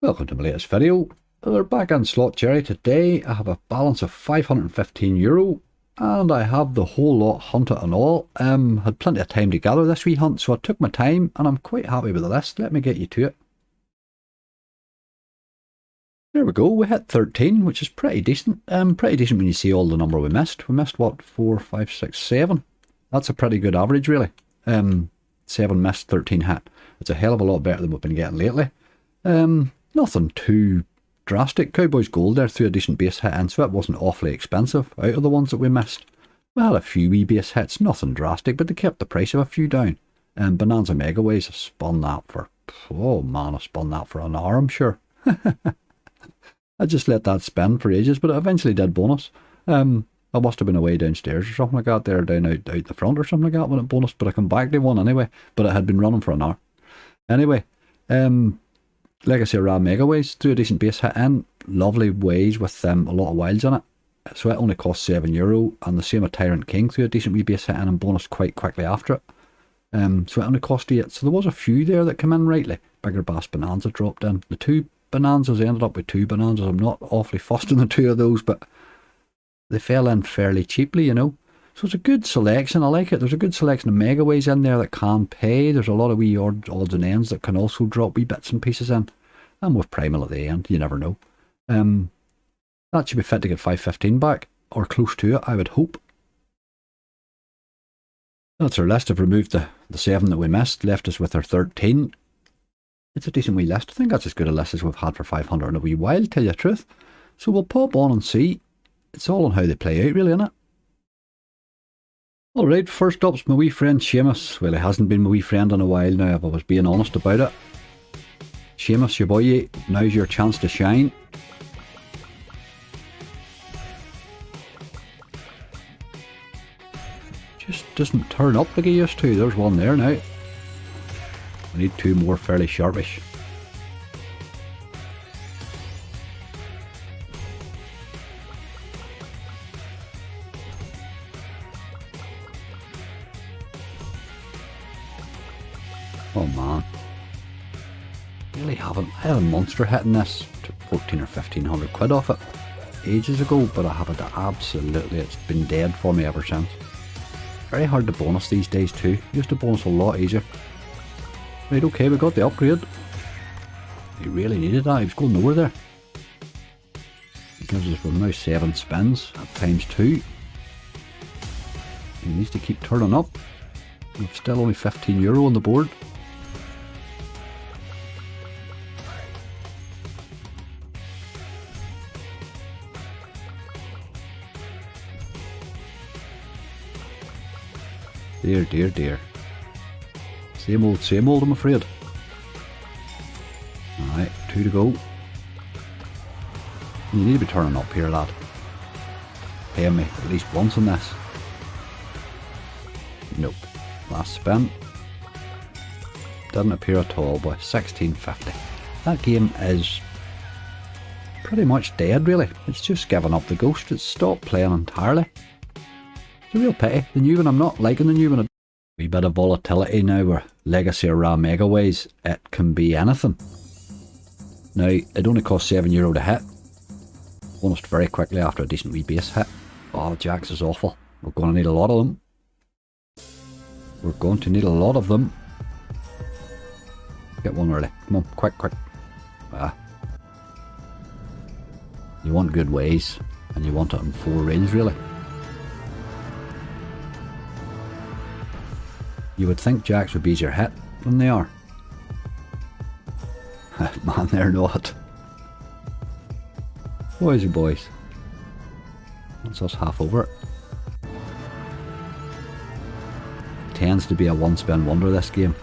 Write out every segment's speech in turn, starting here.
Welcome to my latest video. We're back on Slot Jerry. Today I have a balance of €515 and I have the whole lot hunted and all. Had plenty of time to gather this wee hunt, so I took my time and I'm quite happy with the list. Let me get you to it. There we go, we hit 13, which is pretty decent. Pretty decent when you see all the number we missed. We missed what, 4, 5, 6, 7. That's a pretty good average really. 7 missed, 13 hit. It's a hell of a lot better than we've been getting lately. Nothing too drastic. Cowboys Gold there threw a decent base hit in, so it wasn't awfully expensive out of the ones that we missed. We had a few wee base hits, nothing drastic, but they kept the price of a few down. And Bonanza Megaways, I spun that for, oh man, I spun that for an hour, I'm sure. I just let that spin for ages, but it eventually did bonus. I must have been away downstairs or something like that, there down out the front or something like that when it bonused, but I come back to one anyway, but it had been running for an hour. Anyway, like I say, Ra Megaways threw a decent base hit in. Lovely ways with a lot of wilds in it. So it only cost €7. And the same with Tyrant King threw a decent wee base hit in and bonus quite quickly after it. So it only cost 8. So there was a few there that came in rightly. Bigger Bass Bonanza dropped in. The two Bonanzas ended up with 2 Bonanzas. I'm not awfully fussed on the 2 of those, but they fell in fairly cheaply, you know. So it's a good selection. I like it. There's a good selection of Megaways in there that can pay. There's a lot of wee odds and ends that can also drop wee bits and pieces in. And with Primal at the end, you never know. That should be fit to get 515 back, or close to it, I would hope. That's our list. I've removed the 7 that we missed, left us with our 13. It's a decent wee list. I think that's as good a list as we've had for 500 in a wee while, tell you the truth. So we'll pop on and see. It's all on how they play out, really, isn't it? Alright, first up's my wee friend Seamus. Well, he hasn't been my wee friend in a while now, if I was being honest about it. Seamus, your boy, now's your chance to shine. Just doesn't turn up like he used to. There's one there now. I need 2 more fairly sharpish. Oh man. Really haven't. I had a monster hitting this. Took 14 or 1500 quid off it ages ago, but I haven't absolutely. It's been dead for me ever since. Very hard to bonus these days too. Used to bonus a lot easier. Right, okay, we got the upgrade. He really needed that. He was going nowhere there. It gives us now 7 spins at times 2. He needs to keep turning up. We've still only €15 on the board. Dear, dear, dear. Same old, I'm afraid. Alright, 2 to go. You need to be turning up here, lad. Paying me at least once on this. Nope. Last spin. Didn't appear at all, boy. 1650. That game is pretty much dead, really. It's just given up the ghost. It's stopped playing entirely. It's a real pity. The new one, I'm not liking the new one. A wee bit of volatility now where Legacy or Ra Megaways, it can be anything. Now, it only cost €7 to hit. Almost very quickly after a decent wee base hit. Oh, Jacks is awful. We're going to need a lot of them. We're going to need a lot of them. Get one early. Come on, quick, quick. Ah. You want good ways, and you want it in 4 reels, really. You would think Jacks would be easier hit than they are. Man, they're not. Boys and boys. That's us half over it. Tends to be a 1-spin wonder, this game.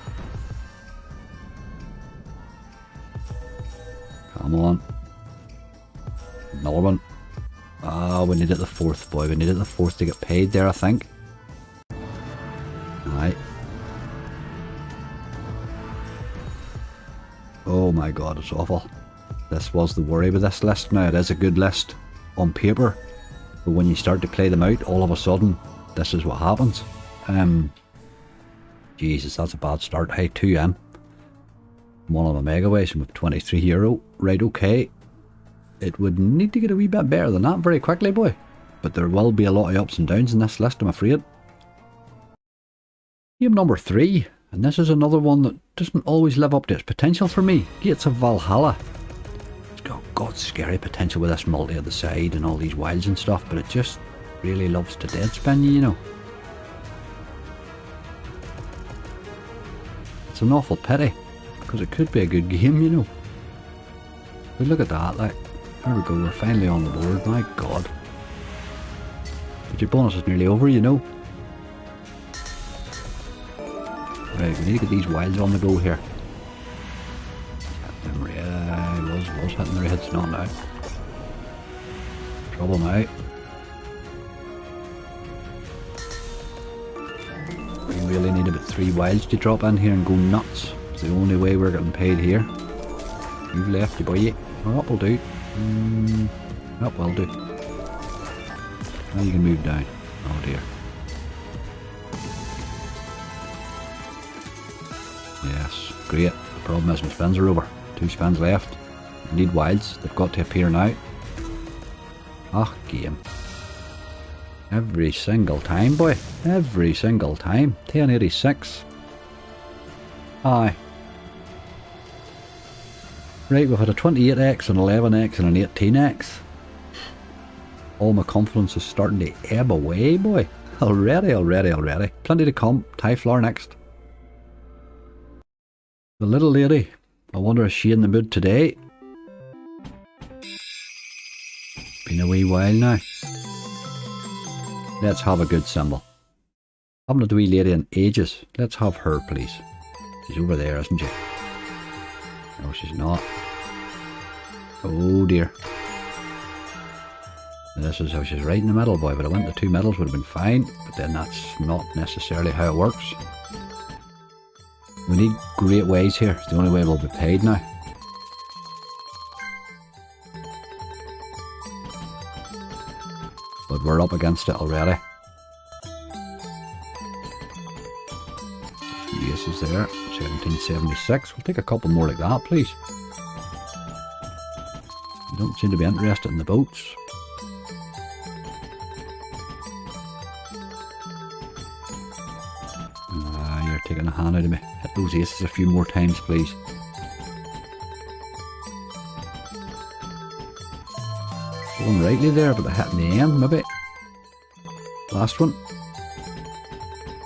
Come on. Another one. Ah, we needed the 4th, boy. We needed the 4th to get paid there, I think. Alright. Oh my god, it's awful. This was the worry with this list. Now, it is a good list on paper, but when you start to play them out, all of a sudden, this is what happens. Jesus, that's a bad start. Hey, 2 in. One of the Megaways with €23. Right, okay. It would need to get a wee bit better than that very quickly, boy. But there will be a lot of ups and downs in this list, I'm afraid. Game number 3. And this is another one that doesn't always live up to its potential for me. Gates of Valhalla. It's got God's scary potential with this multi at the side and all these wilds and stuff, but it just really loves to dead spin you, you know. It's an awful pity, because it could be a good game, you know. But look at that, like, there we go, we're finally on the board, my God. But your bonus is nearly over, you know. Right, we need to get these wilds on the go here. I was hitting their heads, not now. Trouble now. We really need about 3 wilds to drop in here and go nuts. It's the only way we're getting paid here. You've left, you boy. Well, that will do. That will do. Now you can move down. Oh dear. Yes, great. The problem is my spins are over. 2 spins left. We need wilds. They've got to appear now. Ah, game. Every single time, boy. Every single time. 1086. Aye. Right, we've had a 28x, an 11x and an 18x. All my confidence is starting to ebb away, boy. Already. Plenty to come. Typhlar next. The little lady. I wonder is she in the mood today? Been a wee while now. Let's have a good symbol. Haven't had the wee lady in ages. Let's have her, please. She's over there, isn't she? No, she's not. Oh dear. This is how she's right in the middle, boy. But I went to 2 middles, would have been fine. But then that's not necessarily how it works. We need great ways here. It's the only way we'll be paid now. But we're up against it already. Ace is there. 1776. We'll take a couple more like that, please. You don't seem to be interested in the boats. You're taking a hand out of me. Hit those aces a few more times, please. Going rightly there, but they're hitting the end, maybe. Last one.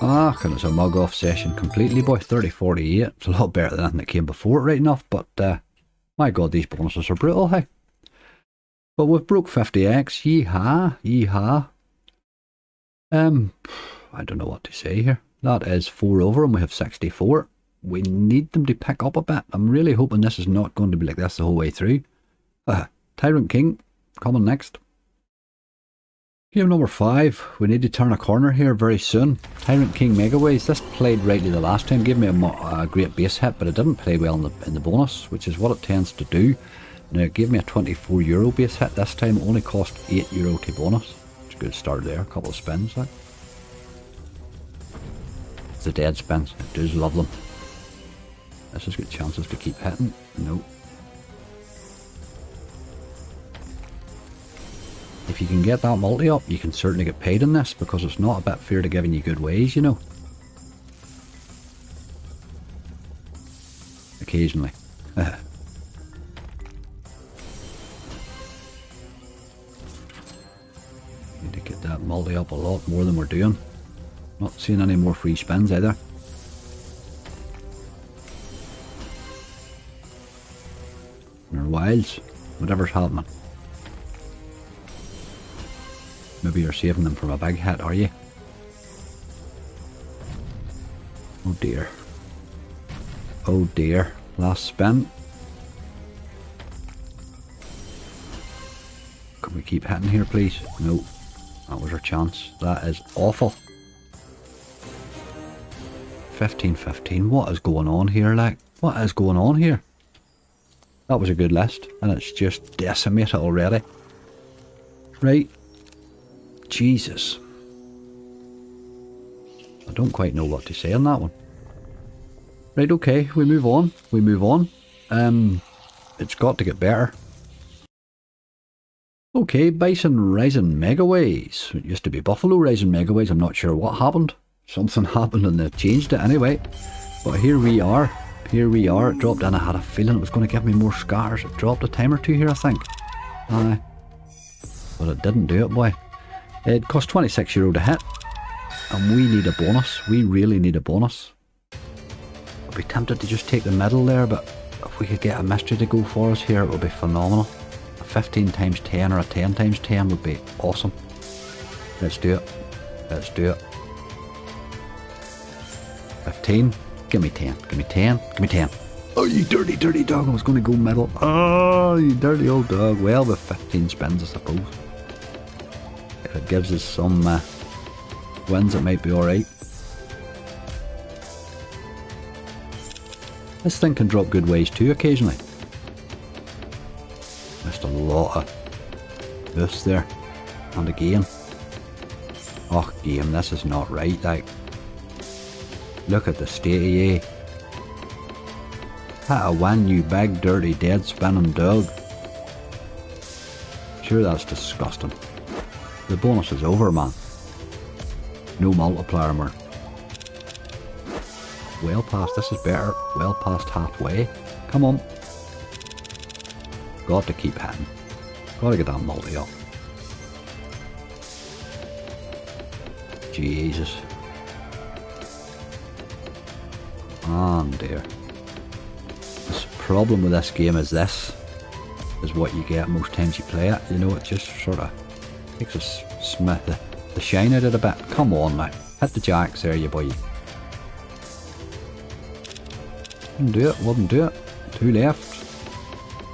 Ah, and it's a mug off session completely, boy. 30-48. It's a lot better than anything that came before it, right enough, but my God, these bonuses are brutal, hey. But we've broke 50x. Yeehaw. I don't know what to say here. That is 4 over and we have 64. We need them to pick up a bit. I'm really hoping this is not going to be like this the whole way through. Tyrant King, coming next. Game number 5. We need to turn a corner here very soon. Tyrant King Megaways. This played rightly the last time. Gave me a great base hit, but it didn't play well in the bonus, which is what it tends to do. Now it gave me a €24 base hit this time. It only cost €8 to bonus. It's a good start there. A couple of spins. Like. It's the dead spins. I do love them. This has got chances to keep hitting. No. If you can get that multi up, you can certainly get paid in this, because it's not a bit fair to giving you good ways, you know. Occasionally. Need to get that multi up a lot more than we're doing. Not seeing any more free spins either. And our wilds, whatever's happening. Maybe you're saving them from a big hit, are you? Oh dear. Oh dear. Last spin. Can we keep hitting here, please? No. That was our chance. That is awful. 15-15. What is going on here, like? What is going on here? That was a good list, and it's just decimated already. Right. Jesus. I don't quite know what to say on that one. Right, okay, we move on. it's got to get better. Okay, Bison Rising Megaways. It used to be Buffalo Rising Megaways. I'm not sure what happened. Something happened and they changed it anyway. But here we are. Here we are. It dropped in. I had a feeling it was going to give me more scars. It dropped a time or two here, I think. But it didn't do it, boy. It cost €26 to hit. And we need a bonus. We really need a bonus. I'd be tempted to just take the middle there, but if we could get a mystery to go for us here, it would be phenomenal. A 15 times 10 or a 10 times 10 would be awesome. Let's do it. Let's do it. 15. Give me 10. Give me 10. Give me 10. Oh, you dirty, dirty dog. I was going to go middle. Oh, you dirty old dog. Well, with 15 spins, I suppose. If it gives us some wins, it might be alright. This thing can drop good ways too occasionally. Missed a lot of this there. And again. Oh, game, this is not right. Like, look at the state of you. Hit a win, you big, dirty, dead spinning dog. Sure, that's disgusting. The bonus is over, man. No multiplier more. Well past, this is better. Well past halfway. Come on. Got to keep hitting. Got to get that multi up. Jesus. Oh dear. The problem with this game is this is what you get most times you play it. You know, it just sort of takes the shine out of it a bit. Come on now. Hit the jacks there, you boy. Wouldn't do it, wouldn't do it. Two left.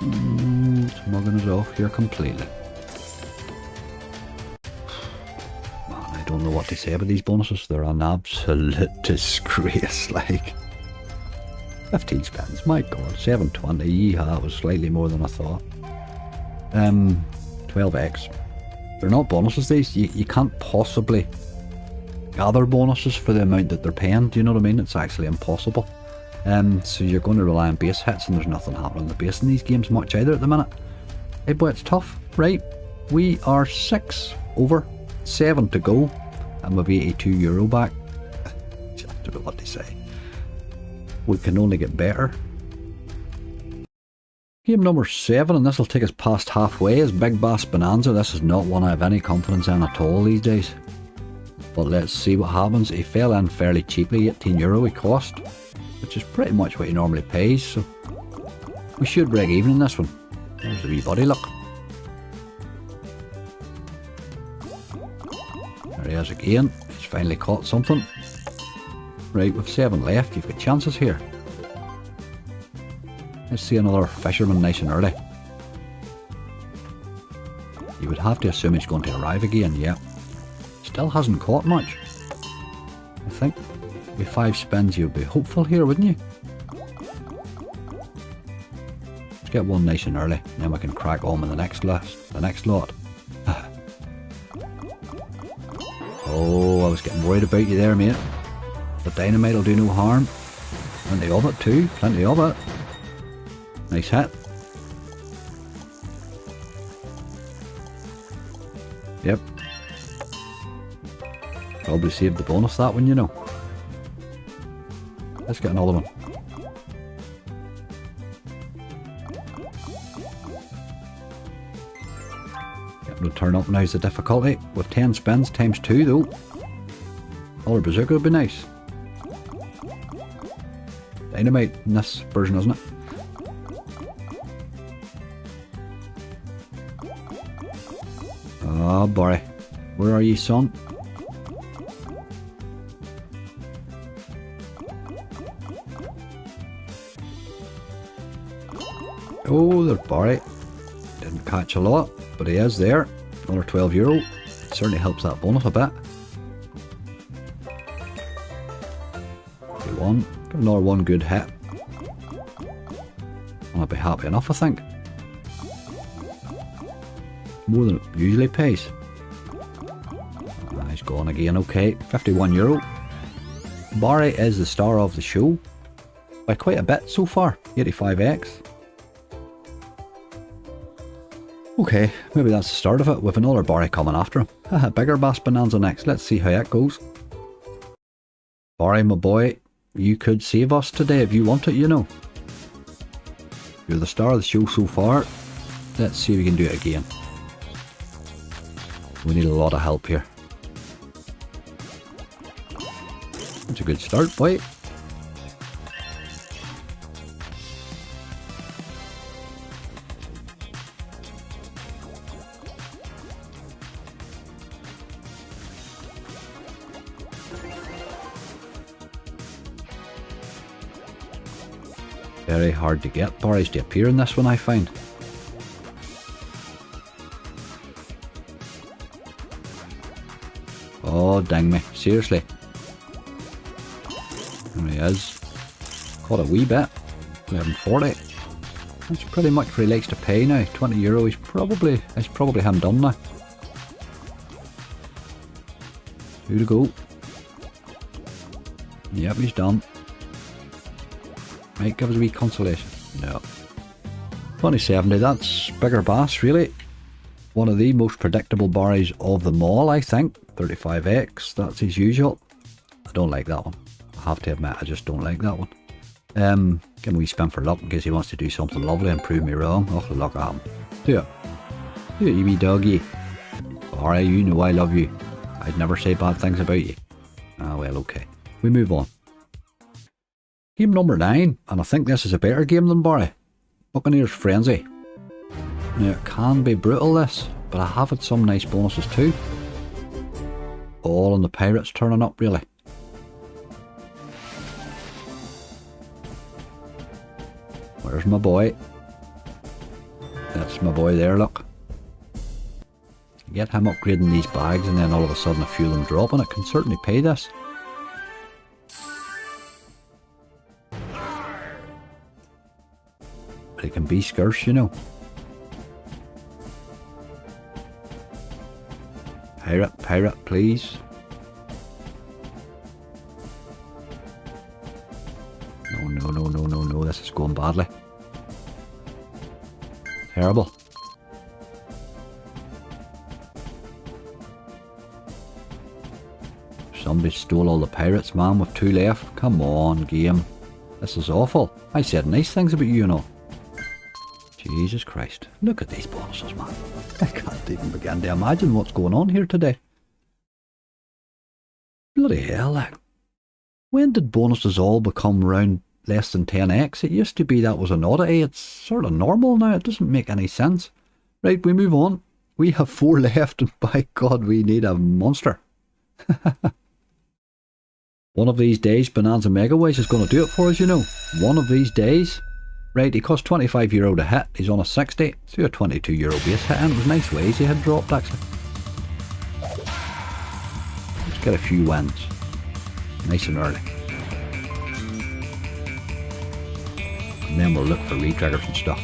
Smugging us off here completely. Man, I don't know what to say about these bonuses. They're an absolute disgrace, like. 15 spins, my god. 720, yeehaw, it was slightly more than I thought. 12x. They're not bonuses, these. You can't possibly gather bonuses for the amount that they're paying, do you know what I mean? It's actually impossible. So you're going to rely on base hits, and there's nothing happening on the base in these games much either at the minute. Hey boy, it's tough. Right, we are 6 over, 7 to go, and we've €82 back. I don't know what to say. We can only get better. Game number 7, and this will take us past halfway, is Big Bass Bonanza. This is not one I have any confidence in at all these days. But let's see what happens. He fell in fairly cheaply, €18 he cost, which is pretty much what he normally pays, so we should break even in this one. There's the wee body, look. There he is again. He's finally caught something. Right, with 7 left, you've got chances here. Let's see another fisherman nice and early. You would have to assume he's going to arrive again, yeah. Still hasn't caught much. I think with 5 spins you'd be hopeful here, wouldn't you? Let's get one nice and early, and then we can crack on with the next lot. Oh, I was getting worried about you there, mate. The dynamite will do no harm. Plenty of it too, plenty of it. Nice hit. Yep. Probably saved the bonus that one, you know. Let's get another one. Yep, no turn up now's the difficulty. With 10 spins times 2 though. Another bazooka would be nice. Dynamite in this version, isn't it? Oh, Barry. Where are you, son? Oh, there's Barry. Didn't catch a lot, but he is there. Another €12. Certainly helps that bonus a bit. 51. Give another one good hit. And I'll be happy enough, I think. More than it usually pays. He's gone again, okay. €51. Barry is the star of the show. By quite a bit so far. 85x. Okay, maybe that's the start of it, with another Barry coming after him. Haha, bigger Bass Bonanza next. Let's see how that goes. Barry, my boy, you could save us today if you want it, you know. You're the star of the show so far. Let's see if we can do it again. We need a lot of help here. That's a good start, boy. Very hard to get Barry's to appear in this one, I find. Oh, dang me. Seriously. There he is. Caught a wee bit. 11.40. That's pretty much what he likes to pay now. €20. It's probably him done now. 2 to go. Yep, he's done. Might give us a wee consolation. No. 2070, that's bigger bass, really. One of the most predictable Barries of them all, I think. 35x, that's his usual. I don't like that one. I have to admit, I just don't like that one. Give him a wee spin for luck in case he wants to do something lovely and prove me wrong. Oh, look at him. Do it. Do it, you wee doggy. Barry, you know I love you. I'd never say bad things about you. Ah, well, okay. We move on. Game number 9, and I think this is a better game than Barry. Buccaneer's Frenzy. Now it can be brutal this, but I have had some nice bonuses too. All on the pirates turning up really. Where's my boy? That's my boy there, look. Get him upgrading these bags and then all of a sudden a few of them drop, and it can certainly pay this. But it can be scarce, you know. Pirate, please. No, this is going badly. Terrible. Somebody stole all the pirates, man, with 2 left. Come on, game. This is awful. I said nice things about you, you know. Jesus Christ. Look at these bonuses, man. I can't even begin to imagine what's going on here today. Bloody hell, like. When did bonuses all become round less than 10x? It used to be that was an oddity. It's sort of normal now. It doesn't make any sense. Right, we move on. We have 4 left, and by God, we need a monster. One of these days, Bonanza Megaways is going to do it for us, you know. One of these days. Right, he cost €25 to hit. He's on a 60. So a €22 base hit, and it was nice ways he had dropped, actually. Let's get a few wins. Nice and early. And then we'll look for re-triggers and stuff.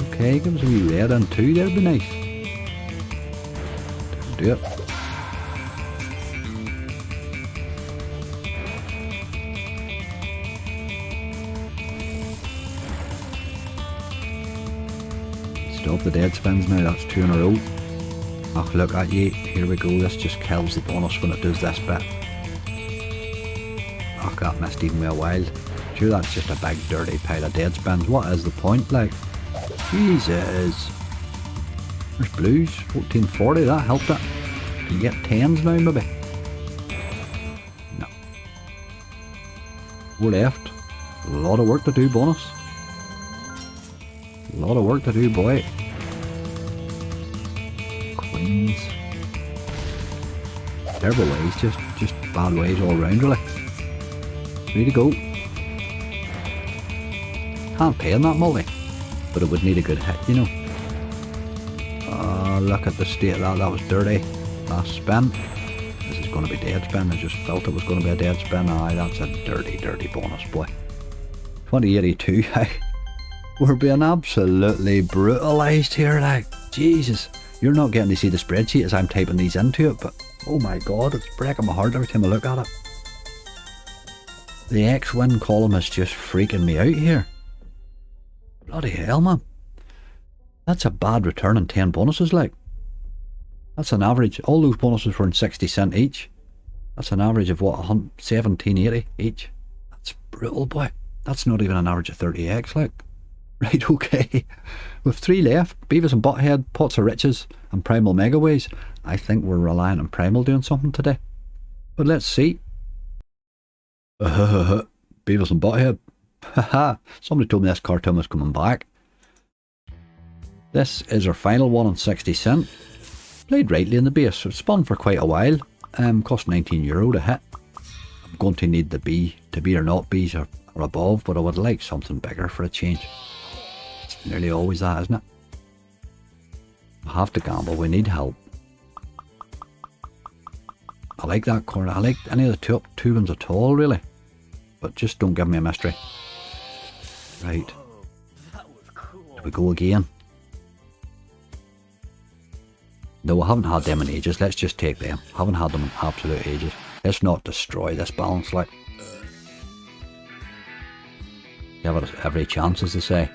Okay, give us a wee red in too, that'd be nice. Do it. Stop the dead spins now, that's 2 in a row. Oh, look at you, here we go, this just kills the bonus when it does this bit. Oh, that missed even well wild. Sure, that's just a big dirty pile of dead spins. What is the point, like? Jesus. There's blues, 1440, that helped it. Can you get 10s now, maybe? No. 4 left. A lot of work to do, bonus. A lot of work to do, boy. Queens. Terrible ways, just bad ways all round, really. 3 to go. Can't pay on that multi, but it would need a good hit, you know. Look at the state of that, that was dirty. Last spin. This is going to be dead spin, I just felt it was going to be a dead spin. Aye, that's a dirty, dirty bonus, boy. 2082, we're being absolutely brutalised here, like, Jesus. You're not getting to see the spreadsheet as I'm typing these into it, but oh my God, it's breaking my heart every time I look at it. The X-Win column is just freaking me out here. Bloody hell, man. That's a bad return on 10 bonuses, like. That's an average. All those bonuses were in 60 cent each. That's an average of what, 17.80 each. That's brutal, boy. That's not even an average of 30x, like. Right, okay. With 3 left, Beavis and Butthead, Pots of Riches, and Primal Megaways. I think we're relying on Primal doing something today. But let's see. Beavis and Butthead. Haha, somebody told me this cartoon was coming back. This is our final one on 60 cent. Played rightly in the base. It spun for quite a while. Cost €19 to hit. I'm going to need the B to be or not B's or above, but I would like something bigger for a change. It's nearly always that, isn't it? I have to gamble. We need help. I like that corner. I like any of the two ones at all, really. But just don't give me a mystery. Right. Here we go again. No, I haven't had them in ages. Let's just take them. I haven't had them in absolute ages. Let's not destroy this balance, like. Give it every chance, as they say.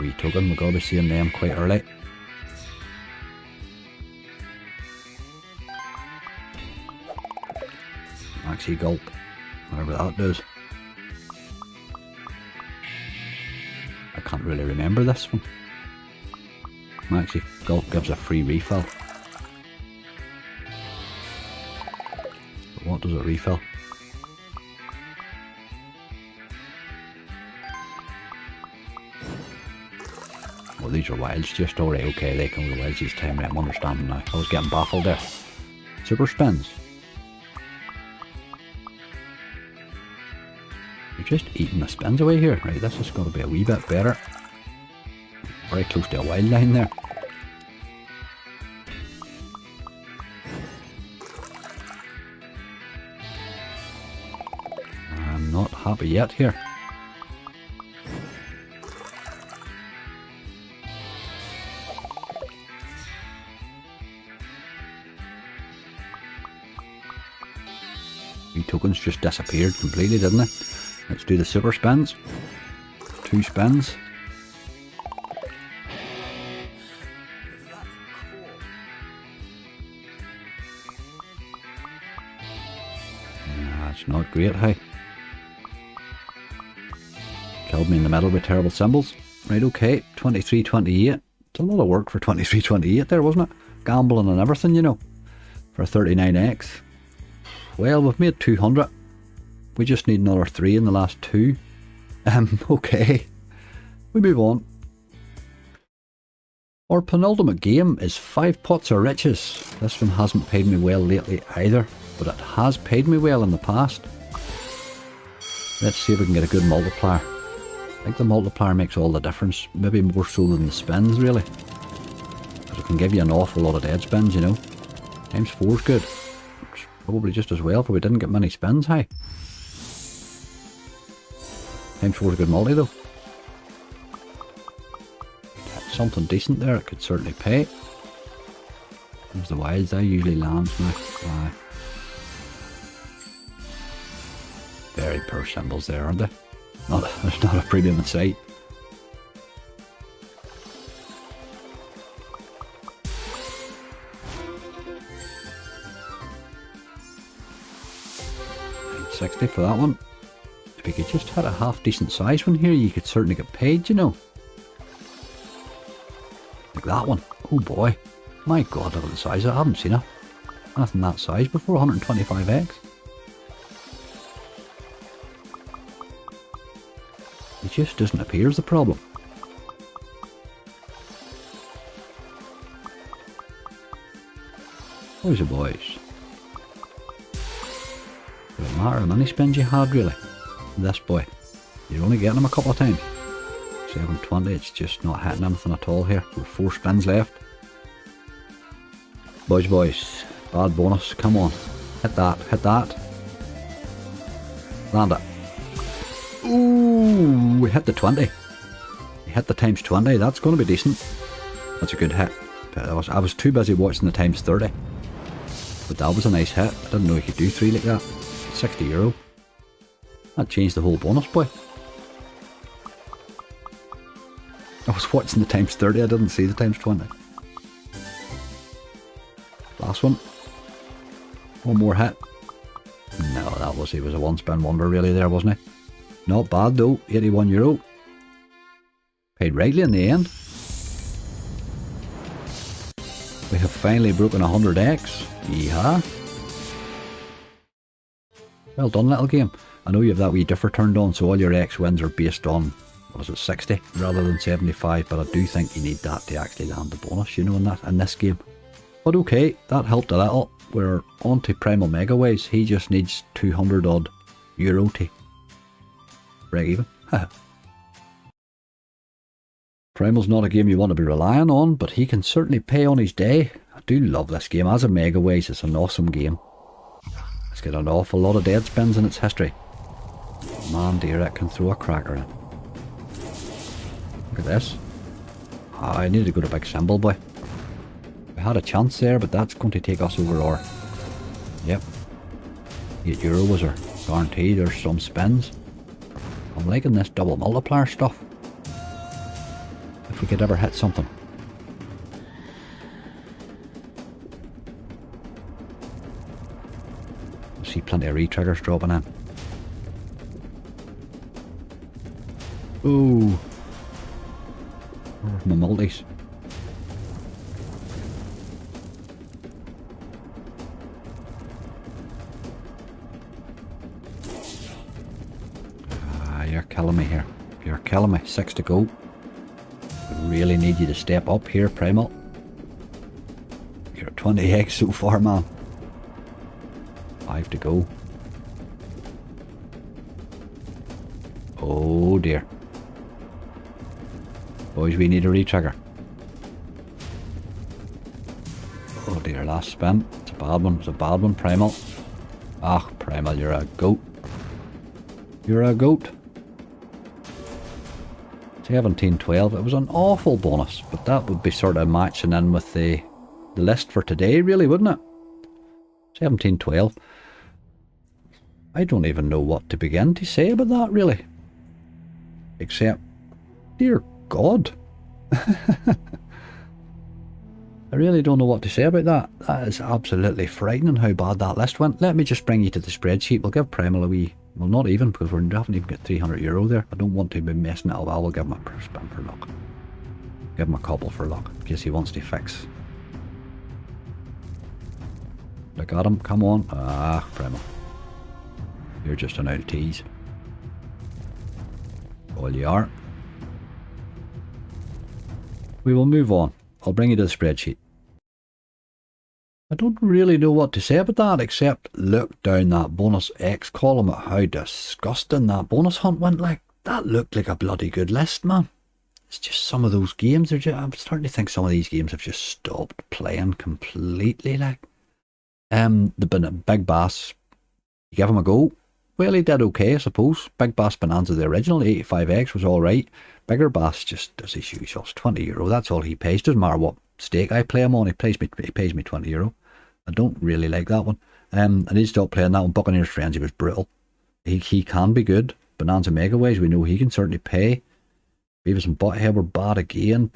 Wee token, we got to be seeing them quite early. Maxi gulp, whatever that does. I can't really remember this one. Maxi gulp gives a free refill. But what does it refill? Well, these are wilds just alright. Okay, they can be wilds this time. Right, I'm understanding now. I was getting baffled there. Super spins. You're just eating the spins away here. Right, this is going to be a wee bit better. Very close to a wild line there. I'm not happy yet here. The tokens just disappeared completely, didn't they? Let's do the super spins. 2 spins. That's not great, hey. Killed me in the middle with terrible symbols. Right, okay, 23.28. It's a lot of work for 23.28 there, wasn't it? Gambling and everything, you know, for a 39x. Well, we've made 200. We just need another 3 in the last 2. Okay. We move on. Our penultimate game is 5 Pots of Riches. This one hasn't paid me well lately either, but it has paid me well in the past. Let's see if we can get a good multiplier. I think the multiplier makes all the difference, maybe more so than the spins, really. Because it can give you an awful lot of dead spins, you know. Times 4 is good. It's probably just as well, for we didn't get many spins, hey. Times 4 is a good multi, though. Something decent there, it could certainly pay. There's the wilds, that usually lands now. Aye. Very poor symbols there, aren't they? There's not a premium in sight. $60 for that one. If you could just hit a half decent size one here, you could certainly get paid, you know. Like that one. Oh boy. My god, look at the size. I haven't seen it. Nothing that size before. 125x. It just doesn't appear as the problem. Boys are boys. Doesn't matter how many spins you had, really. This boy. You're only getting him a couple of times. 720, it's just not hitting anything at all here. With 4 spins left. Boys, bad bonus, come on. Hit that, hit that. Land it. Ooh, we hit the 20. We hit the times 20, that's going to be decent. That's a good hit. But I was too busy watching the times 30. But that was a nice hit. I didn't know you could do 3 like that. €60. That changed the whole bonus, boy. I was watching the times 30, I didn't see the times 20. Last one. One more hit. No, he was a one spin wonder really there, wasn't he? Not bad though, €81. Paid rightly in the end. We have finally broken 100x. Yeehaw. Well done, little game. I know you have that wee differ turned on, so all your X wins are based on, what is it, 60 rather than 75, but I do think you need that to actually land the bonus, you know, in this game. But okay, that helped a little. We're on to Primal Megaways. He just needs 200 odd euro to break even. Primal's not a game you want to be relying on, but he can certainly pay on his day. I do love this game. As a Megaways, it's an awesome game. It's got an awful lot of dead spins in its history. Man dear, it can throw a cracker in. Look at this. I need to go to big symbol, boy. We had a chance there, but that's going to take us over our... Yep. €8 was our guarantee. There's some spins. I'm liking this double multiplier stuff. If we could ever hit something. I see plenty of re-triggers dropping in. Ooh. Where's my multis? You're killing me here. You're killing me. 6 to go. I really need you to step up here, Primal. You're at 20x so far, man. 5 to go. Oh dear. Boys, we need a retrigger. Oh dear, last spin. It's a bad one. It's a bad one, Primal. Ah, Primal, you're a goat. You're a goat. 1712. It was an awful bonus, but that would be sort of matching in with the list for today, really, wouldn't it? 1712. I don't even know what to begin to say about that, really. Except, dear God. I really don't know what to say about that. That is absolutely frightening how bad that list went. Let me just bring you to the spreadsheet. We'll give Primal a wee... Well, not even, because we haven't even got €300 there. I don't want to be messing it up. I will give him a spin for luck. Give him a couple for luck, in case he wants to fix. Look at him, come on. Ah, Primal. You're just an out of tease. All you are. We will move on. I'll bring you to the spreadsheet. I don't really know what to say about that, except look down that bonus X column at how disgusting that bonus hunt went like. That looked like a bloody good list, man. It's just some of those games, I'm starting to think some of these games have just stopped playing completely, like. The Big Bass, you give him a go. Well, he did okay, I suppose. Big Bass Bonanza, the original, 85X was alright. Bigger Bass just does his usual, €20. That's all he pays. Doesn't matter what stake I play him on, he pays me €20. I don't really like that one. I need to stop playing that one. Buckaneer's Frenzy was brutal. He can be good. Bonanza Megaways, we know he can certainly pay. Beavis and Butthead were bad again.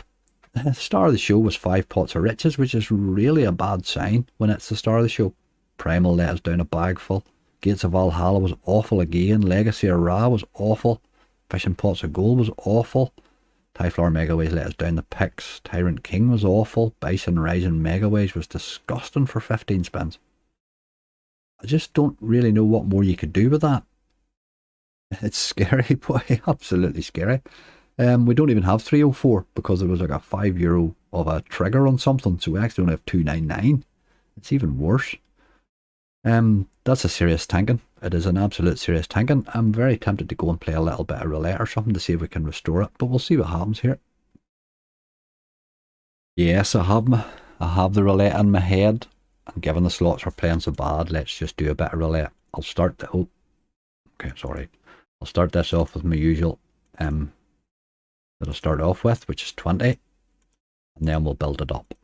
The star of the show was 5 Pots of Riches, which is really a bad sign when it's the star of the show. Primal let us down a bag full. Gates of Valhalla was awful again. Legacy of Ra was awful. Fishin Pots of Gold was awful. Tyflower Megaways let us down the picks. Tyrant King was awful. Bison Rising Megaways was disgusting for 15 spins. I just don't really know what more you could do with that. It's scary, boy. Absolutely scary. We don't even have 304 because there was like a €5 of a trigger on something, so we actually only have 299. It's even worse. That's a serious tanking. It is an absolute serious tanking. I'm very tempted to go and play a little bit of roulette or something to see if we can restore it, but we'll see what happens here. Yes, I have the roulette in my head, and given the slots are playing so bad, let's just do a bit of roulette. I'll start the... Oh, okay, sorry. I'll start this off with my usual that I'll start off with, which is 20, and then we'll build it up.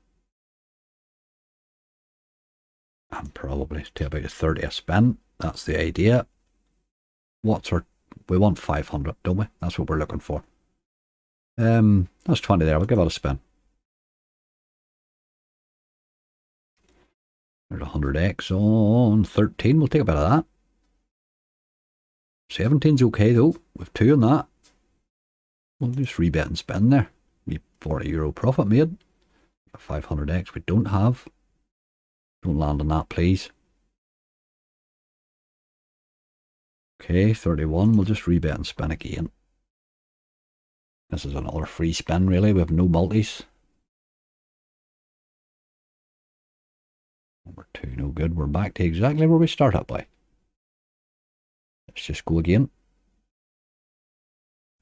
And probably to about a 30 a spin. That's the idea. What's our... We want 500, don't we? That's what we're looking for. That's 20 there. We'll give it a spin. There's 100x on 13. We'll take a bit of that. 17's okay though. With 2 on that. We'll just rebet and spin there. Be €40 profit made. 500x we don't have. Don't land on that, please. Okay, 31. We'll just rebet and spin again. This is another free spin, really. We have no multis. Number 2, no good. We're back to exactly where we started by. Let's just go again.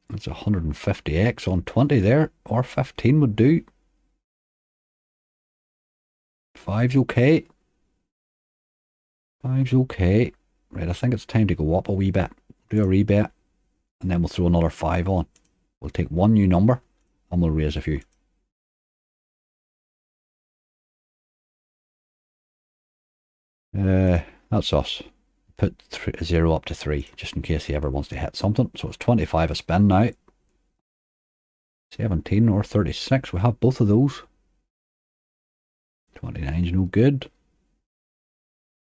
That's 150x on 20 there, or 15 would do. 5's okay. 5's okay. Right, I think it's time to go up a wee bit. Do a rebet, and then we'll throw another 5 on. We'll take one new number, and we'll raise a few. That's us. Put 0 up to 3, just in case he ever wants to hit something. So it's 25 a spin now. 17 or 36, we have both of those. 29's no good.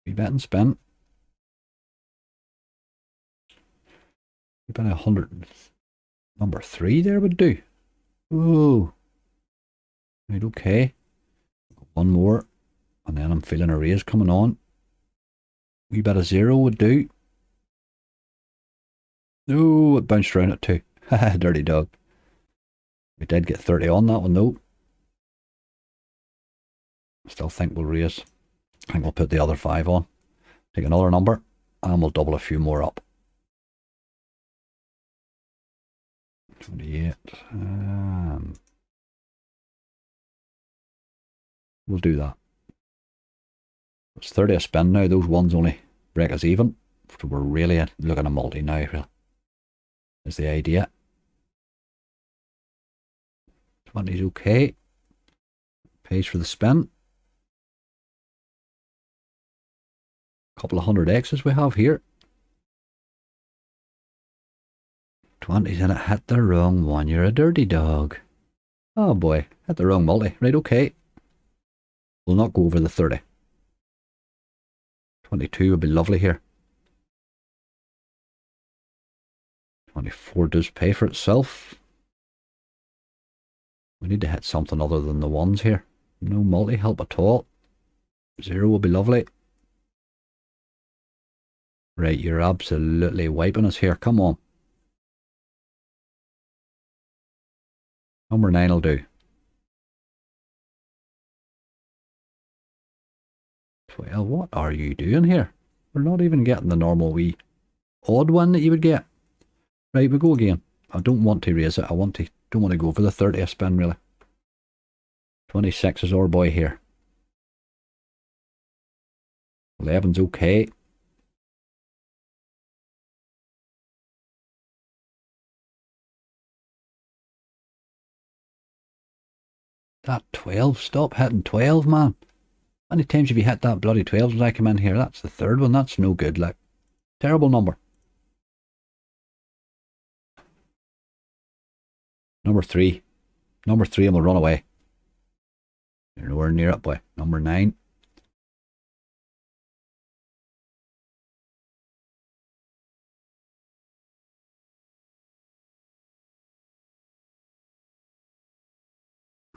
Rebet and spin. About 100. Number 3 there would do. Ooh. Right, okay. One more. And then I'm feeling a raise coming on. Wee bit of 0 would do. Oh, it bounced around at 2. Haha, dirty dog. We did get 30 on that one though. Still think we'll raise. I think we'll put the other 5 on. Take another number. And we'll double a few more up. 28. We'll do that. It's 30 a spin now. Those ones only break us even. So we're really looking at multi now. Is the idea. 20's okay. Pays for the spin. Couple of 100x's we have here. 20's and it hit the wrong one. You're a dirty dog. Oh boy, hit the wrong multi. Right, okay. We'll not go over the 30. 22 would be lovely here. 24 does pay for itself. We need to hit something other than the ones here. No multi help at all. 0 will be lovely. Right, you're absolutely wiping us here. Come on. Number 9 will do. 12, what are you doing here? We're not even getting the normal wee odd one that you would get. Right, we go again. I don't want to raise it. Don't want to go for the 30 a spin really. 26 is our boy here. 11's okay. That 12, stop hitting 12, man. How many times have you hit that bloody 12 since I come in here? That's the third one. That's no good, like. Terrible number. Number 3. Number 3 and we'll run away. You're nowhere near it, boy. Number 9.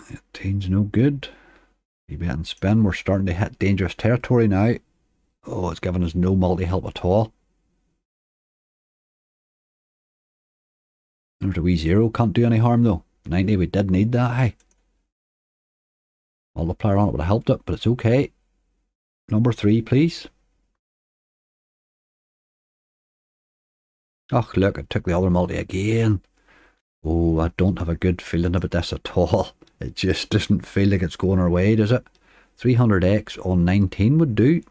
Eighteen's no good. Rebet and spin. We're starting to hit dangerous territory now. Oh, it's giving us no multi-help at all. There's a wee 0. Can't do any harm though. 90, we did need that, hey. Multiplier on it would have helped it, but it's okay. Number 3, please. Oh, look, it took the other multi again. Oh, I don't have a good feeling about this at all. It just doesn't feel like it's going our way, does it? 300x on 19 would do.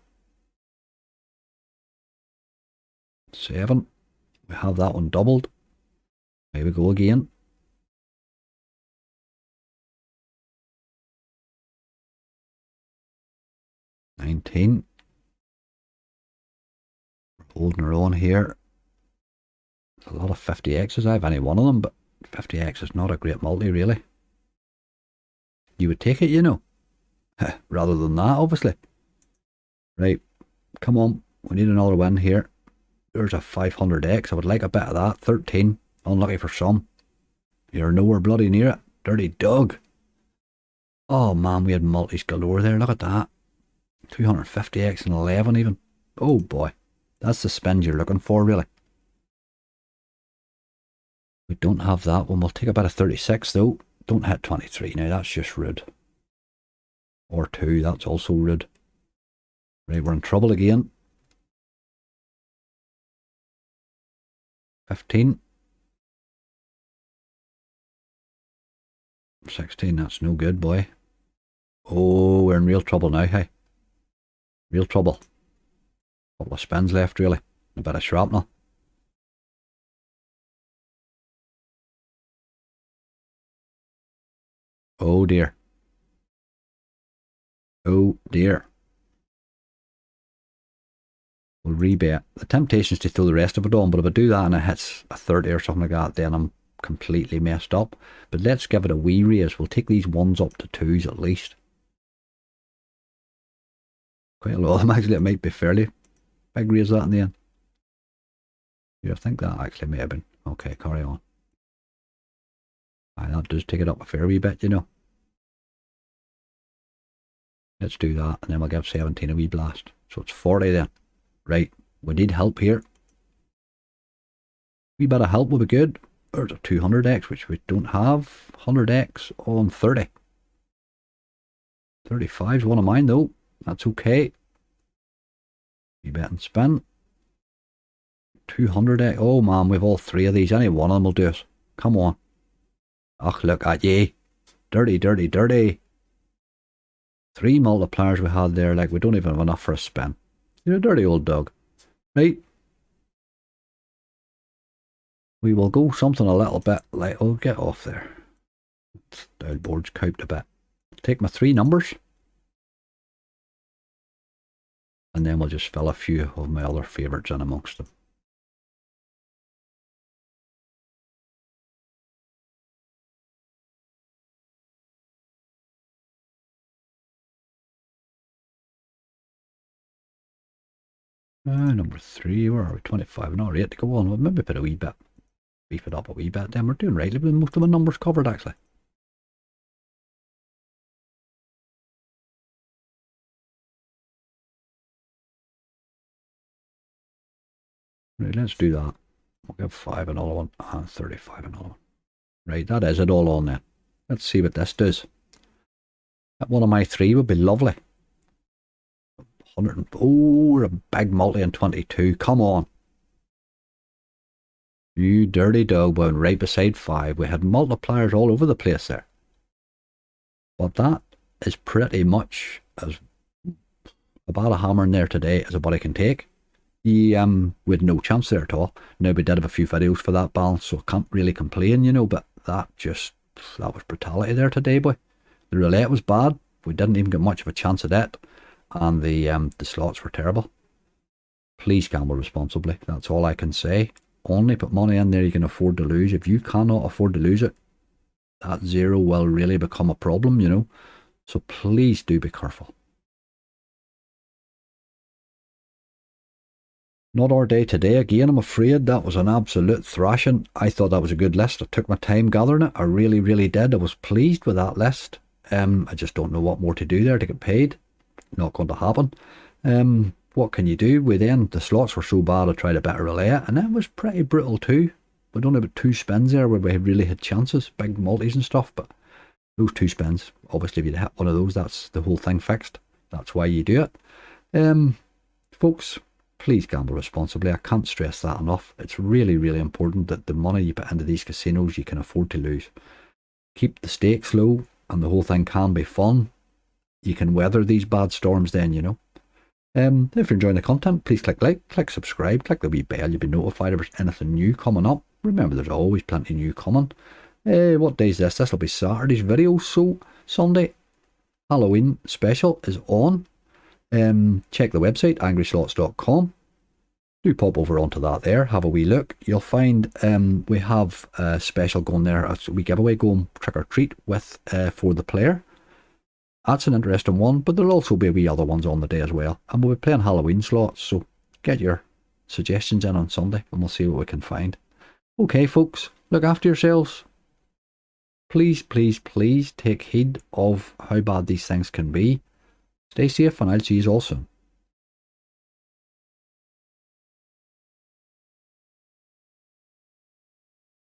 7. We have that one doubled. Here we go again. 19. Holding her on here. There's a lot of 50Xs. I have any one of them, but 50X is not a great multi, really. You would take it, you know. Rather than that, obviously. Right. Come on. We need another win here. There's a 500X. I would like a bit of that. 13. Unlucky for some. You're nowhere bloody near it. Dirty dog. Oh man, we had multis galore there. Look at that. 250X and 11 even. Oh boy. That's the spins you're looking for, really. We don't have that one. We'll take a bit of 36 though. Don't hit 23 now. That's just rude. Or 2. That's also rude. Right, we're in trouble again. 15. 16. That's no good, boy. Oh, we're in real trouble now, hey. Real trouble. Couple of spins left, really. A bit of shrapnel. Oh dear. Oh dear. We'll rebet. The temptation is to throw the rest of it on, but if I do that and it hits a 30 or something like that, then I'm completely messed up. But let's give it a wee raise. We'll take these 1s up to 2s at least. Quite a lot of them actually. It might be fairly big raise that in the end. Yeah, I think that actually may have been. Okay, carry on. Aye, that does take it up a fair wee bit, you know. Let's do that, and then we'll give 17 a wee blast. So it's 40 then. Right, we need help here. Wee bit of help will be good. There's a 200X, which we don't have. 100X on 30. 35 is one of mine though. That's okay. Wee bit and spin. 200X. Oh man, we've all 3 of these. Any one of them will do us. Come on. Ach, look at ye. Dirty, dirty, dirty. 3 multipliers we had there. Like, we don't even have enough for a spin. You're a dirty old dog. Right. We will go something a little bit like, oh, get off there. Downboard's couped a bit. Take my 3 numbers. And then we'll just fill a few of my other favourites in amongst them. Number 3, where are we? 25, not 8 to go on. We'll maybe put a wee bit, beef it up a wee bit. Then we're doing right. Most of the numbers covered actually. Right, let's do that. We'll give 5 another one, and 35 another one. Right, that is it all on then. Let's see what this does. That one of my 3 would be lovely. 100 oh, a big multi in 22. Come on. You dirty dog, went right beside 5. We had multipliers all over the place there. But that is pretty much as about a hammer in there today as a body can take. We had no chance there at all. Now we did have a few videos for that balance, so I can't really complain, you know, but that was brutality there today, boy. The roulette was bad. We didn't even get much of a chance at it. And the slots were terrible. Please gamble responsibly. That's all I can say. Only put money in there you can afford to lose. If you cannot afford to lose it, that 0 will really become a problem, you know. So please do be careful. Not our day today again, I'm afraid. That was an absolute thrashing. I thought that was a good list. I took my time gathering it. I really, really did. I was pleased with that list. I just don't know what more to do there to get paid. Not going to happen. What can you do? The slots were so bad I tried a bit of roulette, and it was pretty brutal too. We only had 2 spins there where we really had chances, big multis and stuff, but those 2 spins, obviously if you hit one of those, that's the whole thing fixed. That's why you do it. Folks, please gamble responsibly. I can't stress that enough. It's really, really important that the money you put into these casinos you can afford to lose. Keep the stakes low, and the whole thing can be fun. You can weather these bad storms then, you know. If you're enjoying the content, please click like, click subscribe, click the wee bell. You'll be notified if there's anything new coming up. Remember, there's always plenty new coming. What day is this? This will be Saturday's video. So Sunday, Halloween special is on. Check the website, angryslots.com. do pop over onto that there, have a wee look. You'll find we have a special going there, a wee giveaway going, trick or treat with for the player. That's an interesting one, but there'll also be wee other ones on the day as well. And we'll be playing Halloween slots, so get your suggestions in on Sunday and we'll see what we can find. Okay folks, look after yourselves. Please, please, please take heed of how bad these things can be. Stay safe and I'll see you all soon.